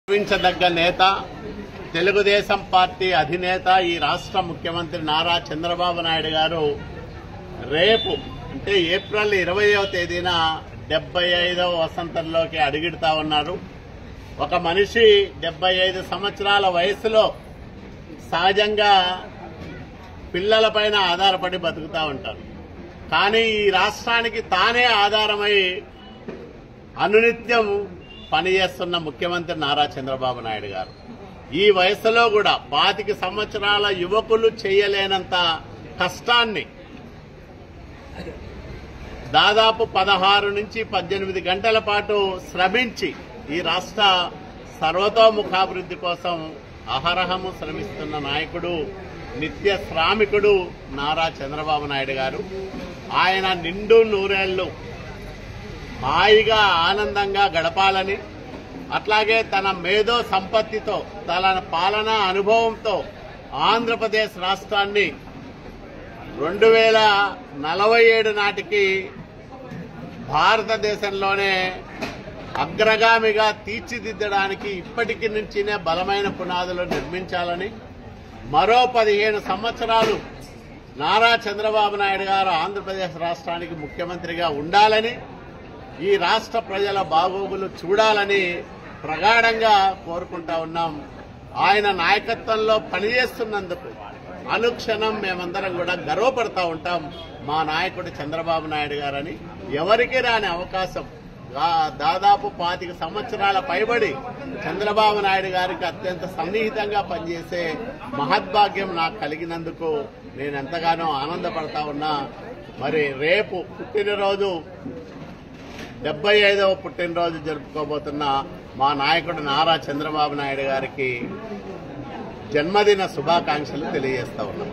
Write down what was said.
గర్వించదగ్గ నేత తెలుగుదేశం పార్టీ అధినేత ఈ రాష్ట్ర ముఖ్యమంత్రి నారా చంద్రబాబు నాయుడు గారు రేపు అంటే ఏప్రిల్ 20వ తేదీన 75వ వసంతంలోకి అడుగుతా ఉన్నారు. ఒక మనిషి 75 సంవత్సరాల వయసులో సహజంగా పిల్లలపైన ఆధారపడి బతుకుతా ఉంటారు. కానీ ఈ రాష్ట్రానికి తానే ఆధారమై అనునిత్యం పనిచేస్తున్న ముఖ్యమంత్రి నారా చంద్రబాబు నాయుడు గారు ఈ వయసులో కూడా 25 సంవత్సరాల యువకులు చేయలేనంత కష్టాన్ని దాదాపు 16 నుంచి 18 గంటల పాటు శ్రమించి ఈ రాష్ట్ర సర్వతోముఖాభివృద్ధి కోసం అహరహము శ్రమిస్తున్న నాయకుడు, నిత్య శ్రామికుడు నారా చంద్రబాబు నాయుడు గారు. ఆయన నిండు నూరేళ్లు హాయిగా ఆనందంగా గడపాలని, అట్లాగే తన మేధో సంపత్తితో తన పాలనా అనుభవంతో ఆంధ్రప్రదేశ్ రాష్ట్రాన్ని 2047 నాటికి భారతదేశంలోనే అగ్రగామిగా తీర్చిదిద్దడానికి ఇప్పటికి నుంచినే బలమైన పునాదులు నిర్మించాలని, మరో 15 సంవత్సరాలు నారా చంద్రబాబు నాయుడు గారు ఆంధ్రప్రదేశ్ రాష్ట్రానికి ముఖ్యమంత్రిగా ఉండాలని, ఈ రాష్ట్ర ప్రజల బాగోగులు చూడాలని ప్రగాఢంగా కోరుకుంటా ఉన్నాం. ఆయన నాయకత్వంలో పనిచేస్తున్నందుకు అనుక్షణం మేమందరం కూడా గర్వపడతా ఉంటాం. మా నాయకుడు చంద్రబాబు నాయుడు గారని ఎవరికి రాని అవకాశం దాదాపు 25 సంవత్సరాల పైబడి చంద్రబాబు నాయుడు గారికి అత్యంత సన్నిహితంగా పనిచేసే మహద్భాగ్యం నాకు కలిగినందుకు నేను ఎంతగానో ఆనందపడతా ఉన్నా. మరి రేపు పుట్టినరోజు 75వ పుట్టినరోజు జరుపుకోబోతున్న మా నాయకుడు నారా చంద్రబాబు నాయుడు గారికి జన్మదిన శుభాకాంక్షలు తెలియజేస్తా ఉన్నాం.